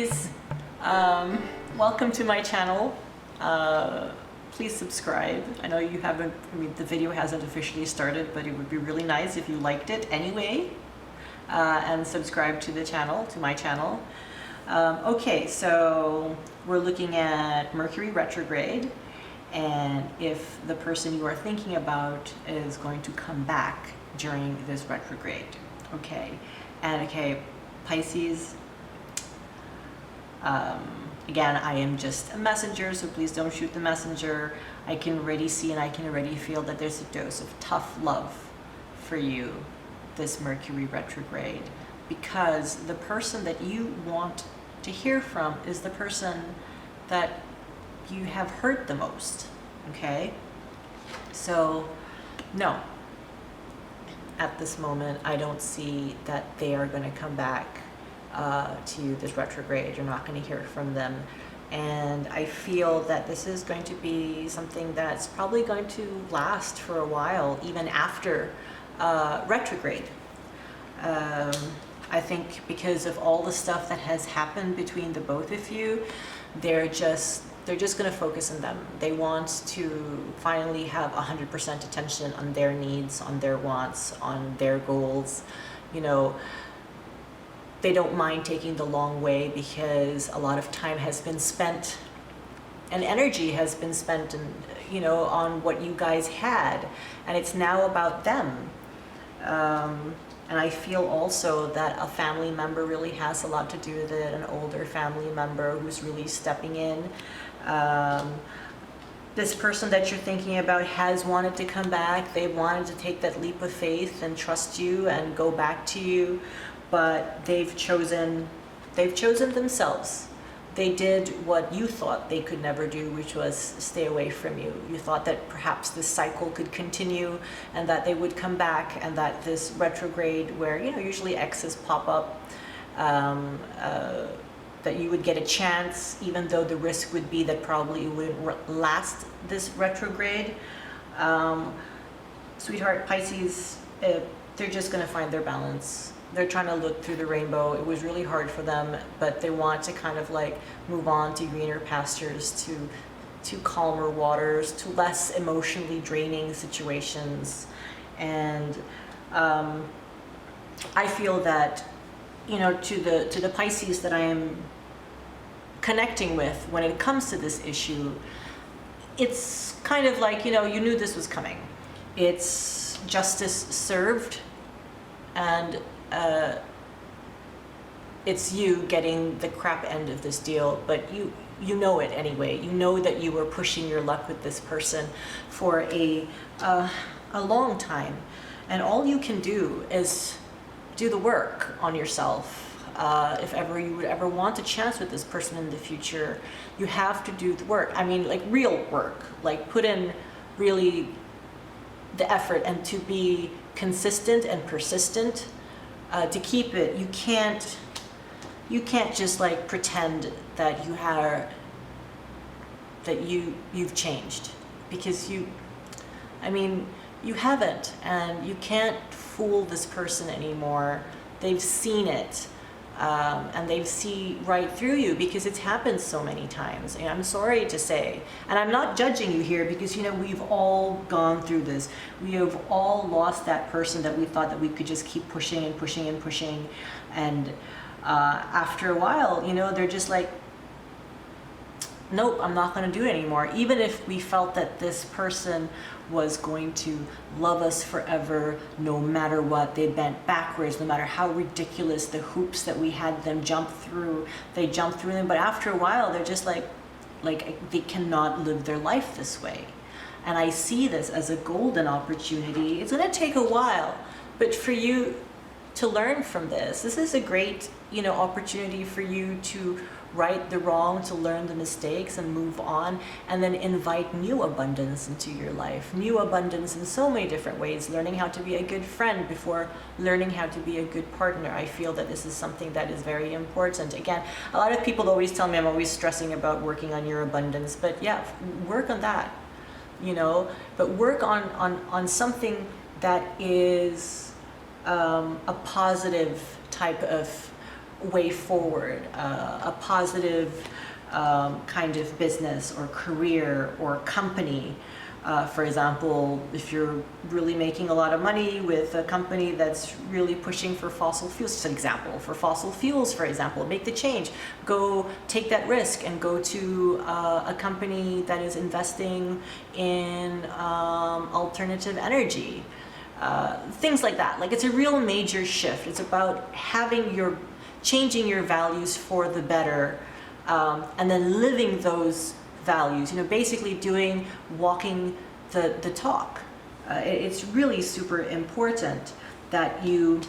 Pisces, welcome to my channel. Please subscribe. I know you haven't, the video hasn't officially started, but it would be really nice if you liked it anyway, and subscribe to the channel, to my channel. Okay, so we're looking at Mercury Retrograde, and if the person you are thinking about is going to come back during this retrograde. Okay, and okay, Pisces, again, I am just a messenger, so please don't shoot the messenger. I can already see and I can already feel that there's a dose of tough love for you this Mercury retrograde, because the person that you want to hear from is the person that you have hurt the most. Okay, so no, at this moment I don't see that they are going to come back to you this retrograde. You're not going to hear from them, and I feel that this is going to be something that's probably going to last for a while, even after retrograde. I think because of all the stuff that has happened between the both of you, they're just going to focus on them. They want to finally have 100% attention on their needs, on their wants, on their goals. You know, they don't mind taking the long way because a lot of time has been spent and energy has been spent in, you know, on what you guys had, and it's now about them. And I feel also that a family member really has a lot to do with it, an older family member who's really stepping in. This person that you're thinking about has wanted to come back. They wanted to take that leap of faith and trust you and go back to you, but they've chosen themselves. They did what you thought they could never do, which was stay away from you. You thought that perhaps this cycle could continue and that they would come back, and that this retrograde, where, you know, usually exes pop up, that you would get a chance, even though the risk would be that probably it wouldn't last this retrograde. Sweetheart, Pisces, they're just going to find their balance. They're trying to look through the rainbow. It was really hard for them, but they want to kind of like move on to greener pastures, to calmer waters, to less emotionally draining situations. And I feel that, you know, to the Pisces that I am connecting with when it comes to this issue, it's kind of like, you know, you knew this was coming. It's justice served, and it's you getting the crap end of this deal, but you know it anyway. You know that you were pushing your luck with this person for a long time, and all you can do is do the work on yourself. If ever you would ever want a chance with this person in the future, you have to do the work. I mean, like real work, like put in really the effort, and to be consistent and persistent, to keep it. You can't just like pretend that you've changed, because you haven't, and you can't fool this person anymore. They've seen it, and they've seen right through you, because it's happened so many times. And I'm sorry to say, and I'm not judging you here, because, you know, we've all gone through this. We have all lost that person that we thought that we could just keep pushing and pushing and pushing, and after a while, you know, they're just like, nope, I'm not going to do it anymore. Even if we felt that this person was going to love us forever, no matter what, they bent backwards, no matter how ridiculous the hoops that we had them jump through, they jumped through them. But after a while, they're just like they cannot live their life this way. And I see this as a golden opportunity. It's going to take a while, but for you to learn from this is a great, you know, opportunity for you to right the wrong, to learn the mistakes and move on, and then invite new abundance into your life. New abundance in so many different ways. Learning how to be a good friend before learning how to be a good partner. I feel that this is something that is very important. Again, a lot of people always tell me I'm always stressing about working on your abundance, but yeah, work on that, you know, but work on something that is a positive type of way forward, a positive kind of business or career or company. For example, if you're really making a lot of money with a company that's really pushing for fossil fuels, just an example, for fossil fuels, for example, make the change, go take that risk and go to a company that is investing in alternative energy. Things like that. Like, it's a real major shift. It's about changing your values for the better, and then living those values, basically walking the talk. It's really super important that you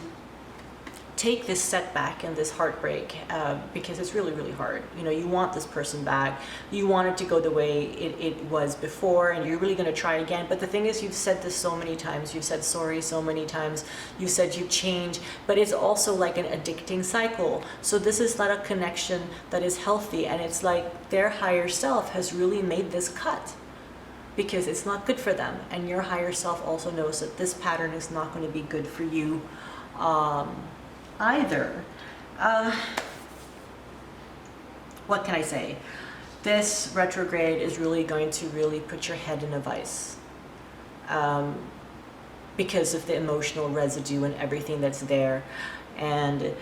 take this setback and this heartbreak, because it's really, really hard. You want this person back. You want it to go the way it was before, and you're really going to try again. But the thing is, you've said this so many times. You've said sorry so many times. You said you change, but it's also like an addicting cycle. So this is not a connection that is healthy, and it's like their higher self has really made this cut because it's not good for them. And your higher self also knows that this pattern is not going to be good for you either. What can I say? This retrograde is really going to really put your head in a vice, because of the emotional residue and everything that's there. And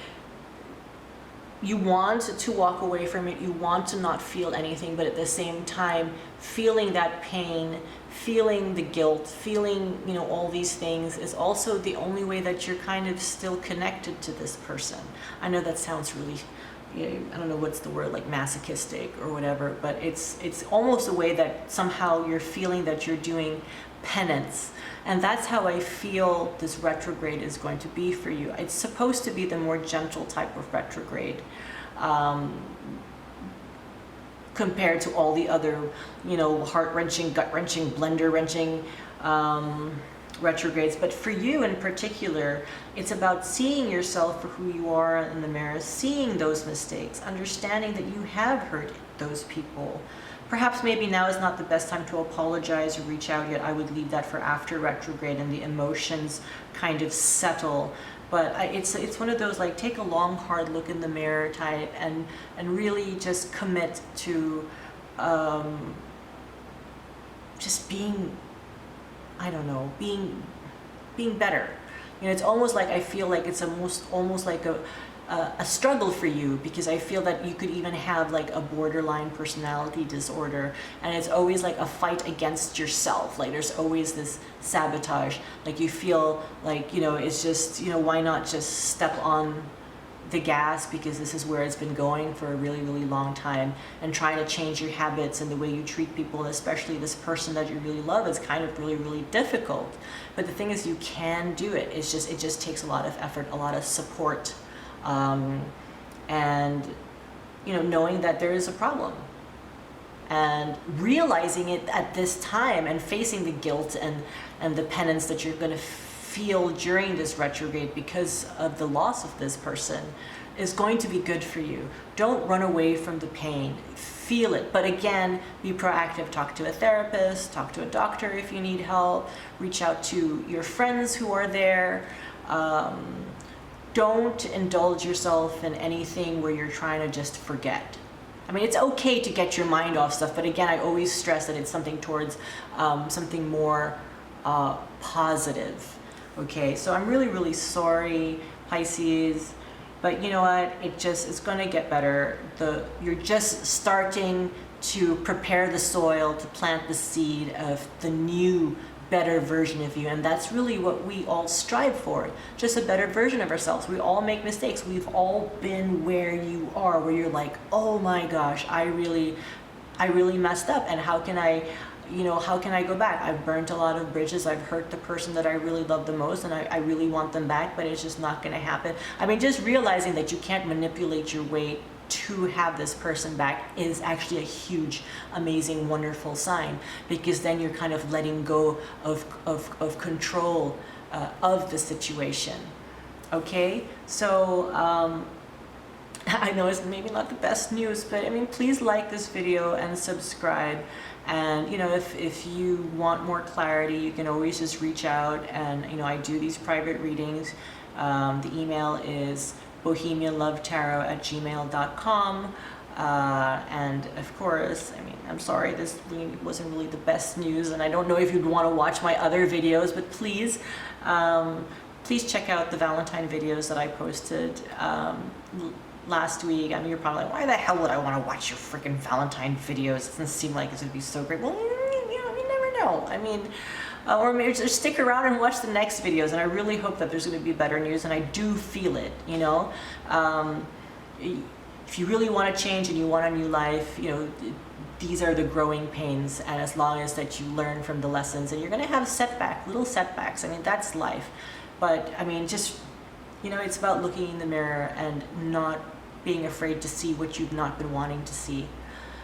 you want to walk away from it. You want to not feel anything, but at the same time, feeling that pain, feeling the guilt, feeling, all these things is also the only way that you're kind of still connected to this person. I know that sounds really, I don't know what's the word, like masochistic or whatever, but it's almost a way that somehow you're feeling that you're doing penance. And that's how I feel this retrograde is going to be for you. It's supposed to be the more gentle type of retrograde, compared to all the other, heart-wrenching, gut-wrenching, blender-wrenching retrogrades. But for you in particular, it's about seeing yourself for who you are in the mirror, seeing those mistakes, understanding that you have hurt those people. Perhaps maybe now is not the best time to apologize or reach out yet. I would leave that for after retrograde and the emotions kind of settle. But it's one of those, like, take a long, hard look in the mirror type and really just commit to just being, I don't know, being better. It's almost like, I feel like it's almost like a struggle for you, because I feel that you could even have like a borderline personality disorder, and it's always like a fight against yourself. Like, there's always this sabotage. Like, you feel like, it's just, why not just step on the gas, because this is where it's been going for a really, really long time, and trying to change your habits and the way you treat people, and especially this person that you really love, is kind of really, really difficult. But the thing is, you can do it. It just takes a lot of effort, a lot of support. And knowing that there is a problem and realizing it at this time, and facing the guilt and the penance that you're going to feel during this retrograde because of the loss of this person is going to be good for you. Don't run away from the pain. Feel it. But again, be proactive. Talk to a therapist, talk to a doctor if you need help, reach out to your friends who are there. Don't indulge yourself in anything where you're trying to just forget. I mean, it's okay to get your mind off stuff, but again, I always stress that it's something towards something more positive. Okay, so I'm really, really sorry, Pisces, but you know what? It's going to get better. You're just starting to prepare the soil to plant the seed of the new, better version of you, and that's really what we all strive for, just a better version of ourselves. We all make mistakes. We've all been where you are, where you're like, oh my gosh, I really messed up, and how can I go back? I've burnt a lot of bridges. I've hurt the person that I really love the most, and I really want them back, but it's just not going to happen. I mean, just realizing that you can't manipulate your way to have this person back is actually a huge, amazing, wonderful sign, because then you're kind of letting go of control of the situation. Okay, so I know it's maybe not the best news, but I mean, please like this video and subscribe. And if you want more clarity, you can always just reach out, and I do these private readings. The email is BohemianLoveTarot@gmail.com. And of course, I mean, I'm sorry, this really wasn't really the best news, and I don't know if you'd want to watch my other videos, but please, please check out the Valentine videos that I posted last week. I mean, you're probably like, why the hell would I want to watch your freaking Valentine videos? It doesn't seem like it's going to be so great. Well, you never know. I mean, or maybe just stick around and watch the next videos, and I really hope that there's going to be better news, and I do feel it, you know. If you really want to change and you want a new life, you know, these are the growing pains, and as long as that you learn from the lessons, and you're going to have little setbacks, I mean, that's life. But I mean, just, you know, it's about looking in the mirror and not being afraid to see what you've not been wanting to see.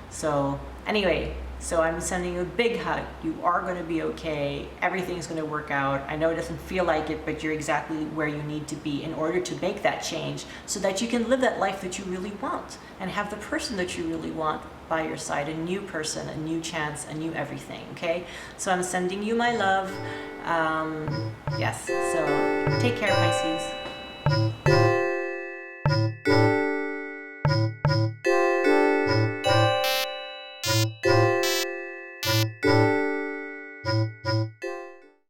So anyway, so I'm sending you a big hug. You are going to be okay. Everything's going to work out. I know it doesn't feel like it, but you're exactly where you need to be in order to make that change, so that you can live that life that you really want and have the person that you really want by your side, a new person, a new chance, a new everything, okay? So I'm sending you my love. Yes, so take care, Pisces.